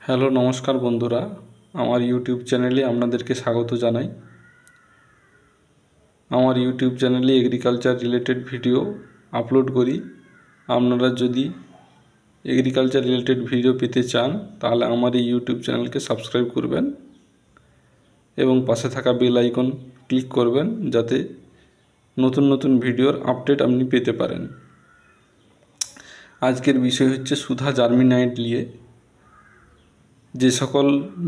Hello নমস্কার বন্ধুরা, আমার ইউটিউব চ্যানেলে আপনাদেরকে স্বাগত জানাই। আমার ইউটিউব চ্যানেলে এগ্রিকালচার রিলেটেড ভিডিও আপলোড করি। আপনারা যদি এগ্রিকালচার রিলেটেড ভিডিও পেতে চান তাহলে আমার এই ইউটিউব চ্যানেলকে সাবস্ক্রাইব করবেন এবং পাশে থাকা বেল আইকন ক্লিক করবেন যাতে নতুন নতুন ভিডিওর আপডেট আপনি পেতে পারেন। আজকের বিষয় হচ্ছে সুধা জার্মিনাইট নিয়ে। যে সকল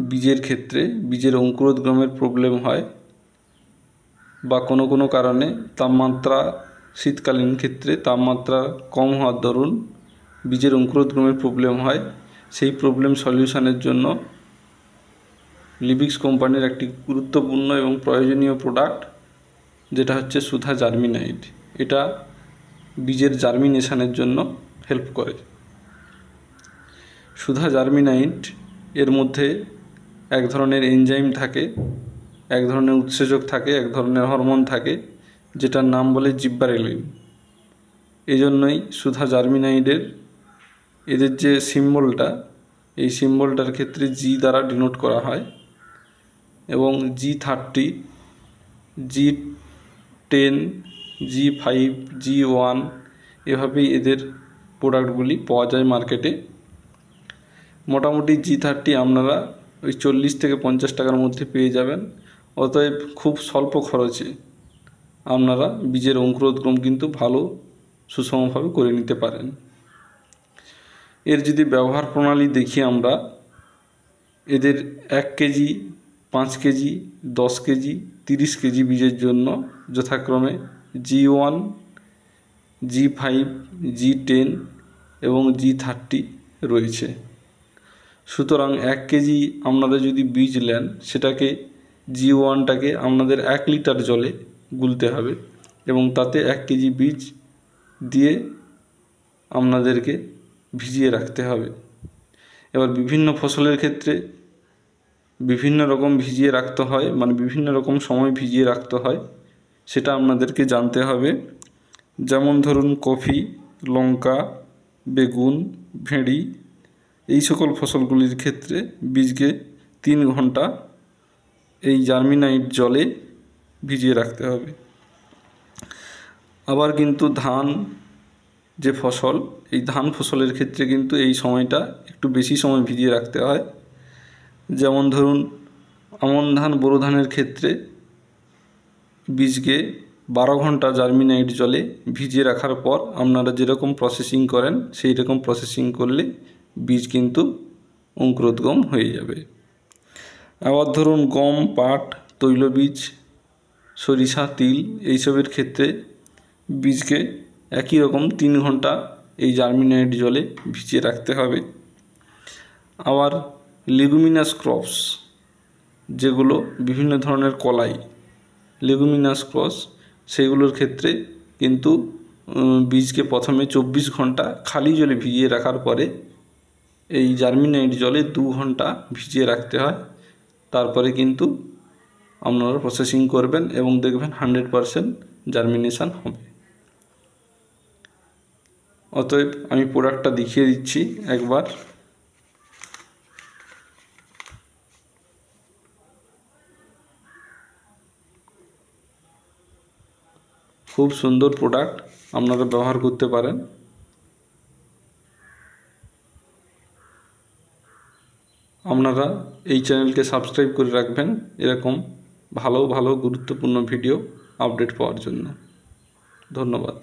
বীজের ক্ষেত্রে বীজের অঙ্কুরোদ্গমের প্রবলেম হয় বা কোনো কারণে তাপমাত্রা শীতকালীন ক্ষেত্রে তাপমাত্রা কম হওয়ার দরুন বীজের অঙ্কুরোদ্গমের প্রবলেম হয়, সেই প্রবলেম সলিউশনের জন্য লিবিক্স কোম্পানির একটি গুরুত্বপূর্ণ এবং প্রয়োজনীয় প্রোডাক্ট যেটা হচ্ছে সুধা জার্মিনাইট। এটা বীজের জার্মিনেশনের জন্য হেল্প করে। সুধা জার্মিনাইট এর মধ্যে এক ধরনের এনজাইম থাকে, এক ধরনের উৎসেচক থাকে, এক ধরনের হরমোন থাকে যেটার নাম বলে জিব্বারেলিন। এই জন্যই সুধা জার্মিনাইডের এদের যে সিম্বলটা, এই সিম্বলটার ক্ষেত্রে জি দ্বারা ডিনোট করা হয় এবং G30, G10, G5, G1 এভাবেই এদের প্রোডাক্টগুলি পাওয়া যায় মার্কেটে। মোটামুটি G30 আপনারা ওই 40 থেকে 50 টাকার মধ্যে পেয়ে যাবেন। অতএব খুব স্বল্প খরচে আপনারা বীজের অঙ্কুরোদ্গম কিন্তু ভালো সুষমভাবে করে নিতে পারেন। এর যদি ব্যবহার প্রণালী দেখি আমরা, এদের 1 কেজি, 5 কেজি, 10 কেজি, 30 কেজি বীজের জন্য যথাক্রমে G1, G5, G10 এবং G30 রয়েছে। সুতরাং 1 কেজি আপনারা যদি বীজ নেন, সেটাকে G1টাকে আপনাদের 1 লিটার জলে গুলতে হবে এবং তাতে 1 কেজি বীজ দিয়ে আপনাদেরকে ভিজিয়ে রাখতে হবে। এবার বিভিন্ন ফসলের ক্ষেত্রে বিভিন্ন রকম ভিজিয়ে রাখতে হয়, মানে বিভিন্ন রকম সময় ভিজিয়ে রাখতে হয়, সেটা আপনাদেরকে জানতে হবে। যেমন ধরুন কফি, লঙ্কা, বেগুন, ভেঁড়ি এই সকল ফসলগুলির ক্ষেত্রে বীজকে 3 ঘন্টা এই জার্মিনাইট জলে ভিজিয়ে রাখতে হবে। আবার কিন্তু ধান যে ফসল, এই ধান ফসলের ক্ষেত্রে কিন্তু এই সময়টা একটু বেশি সময় ভিজিয়ে রাখতে হয়। যেমন ধরুন আমন ধান, বোরো ধানের ক্ষেত্রে বীজকে 12 ঘন্টা জার্মিনাইট জলে ভিজিয়ে রাখার পর আপনারা যেরকম প্রসেসিং করেন সেই রকম প্রসেসিং করলে বীজ কিন্তু অঙ্কুরোদ্গম হয়ে যাবে। আবার ধরুন গম, পাট, তৈলবীজ, সরিষা, তিল এইসবের ক্ষেত্রে বীজকে একই রকম 3 ঘন্টা এই জার্মিনাইট জলে ভিজিয়ে রাখতে হবে। আবার লেগুমিনাস ক্রপস, যেগুলো বিভিন্ন ধরনের কলাই, লেগুমিনাস ক্রপস, সেগুলোর ক্ষেত্রে কিন্তু বীজকে প্রথমে 24 ঘন্টা খালি জলে ভিজিয়ে রাখার পরে এই জার্মিনাইট জলে 2 ঘন্টা ভিজিয়ে রাখতে হয়। তারপরে কিন্তু আপনারা প্রসেসিং করবেন এবং দেখবেন 100% জার্মিনেশন হবে। অতএব আমি প্রোডাক্টটা দেখিয়ে দিচ্ছি একবার। খুব সুন্দর প্রোডাক্ট, আপনারা ব্যবহার করতে পারেন। আপনারা এই চ্যানেলকে সাবস্ক্রাইব করে রাখবেন এরকম ভালো ভালো গুরুত্বপূর্ণ ভিডিও আপডেট পাওয়ার জন্য। ধন্যবাদ।